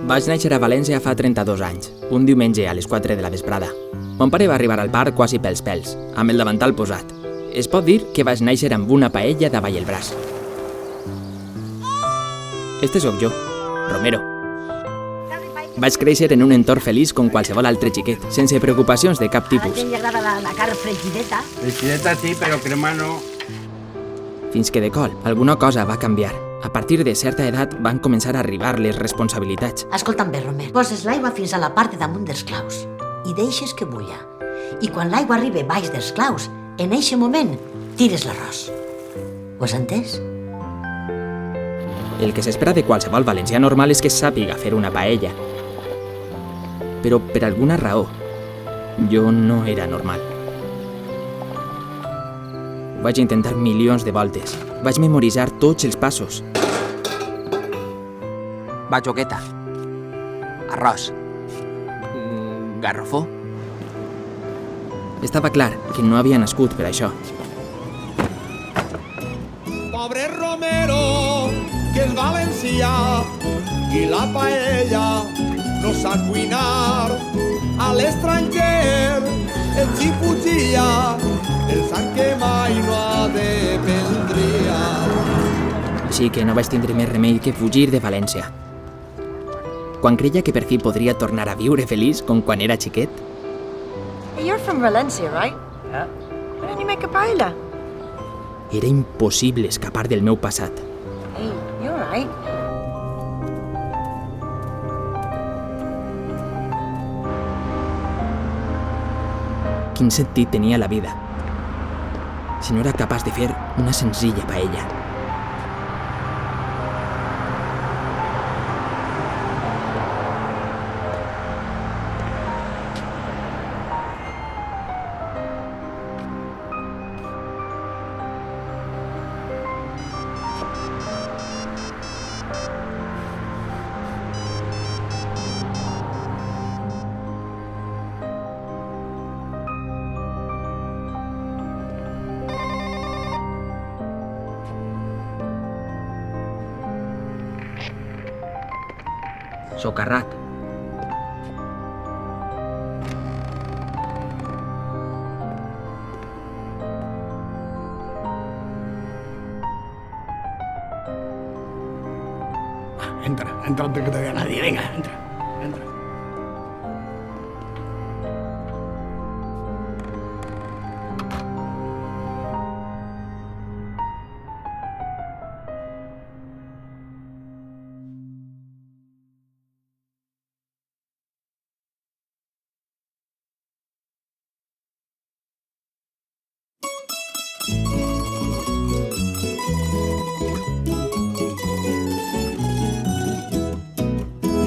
Vaig néixer a València fa 32 anys, un diumenge a les 4 de la vesprada. Mon pare va arribar al parc quasi pels pèls, amb el davantal posat. Es pot dir que vaig néixer amb una paella davall el braç. Este sóc jo, Romero. Vaig créixer en un entorn feliç com qualsevol altre xiquet, sense preocupacions de cap A tipus. gent li agrada la carn fregideta. Fregideta sí, però crema no. Fins que de cop, alguna cosa va canviar. A partir de certa edat van començar a arribar les responsabilitats. Escolta'm bé, Romer. Poses l'aigua fins a la part de damunt dels claus i deixes que bulla. I quan l'aigua arriba baix dels claus, en eixe moment, tires l'arròs. Ho has entès? El que s'espera de qualsevol valencià normal és que sàpiga fer una paella. Però per alguna raó, jo no era normal. Vaig intentar milions de voltes. Vaig memoritzar tots els passos. Bajoqueta. Arròs. Garrofó. Estava clar que no havia nascut per això. Pobre Romero, que és valencià, i la paella no sap cuinar. A l'estranger el xifugia, el sang que mai no ha de prendria. Així que no vaig tindre més remei que fugir de València. Quan creia que per fi podria tornar a viure feliç com quan era xiquet, Hey, you're from Valencia, right? Yeah. Why don't you make a paella? era impossible escapar del meu passat. Hey, you alright? Quin sentit tenia la vida si no era capaç de fer una senzilla paella? Socarrat. Entra antes que te vea nadie. Venga, entra.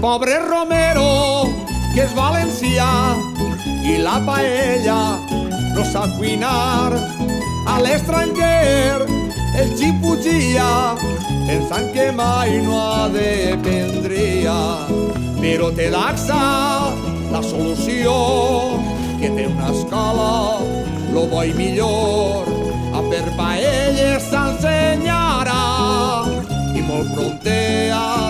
Pobre Romero, que és valencià, i la paella no sap cuinar. A l'estranger el xifugia, pensant que mai no ha de prendria. Però té l'AXA la solució, que té una escola, lo bo i millor. A fer paelles s'ensenyarà, i molt prontea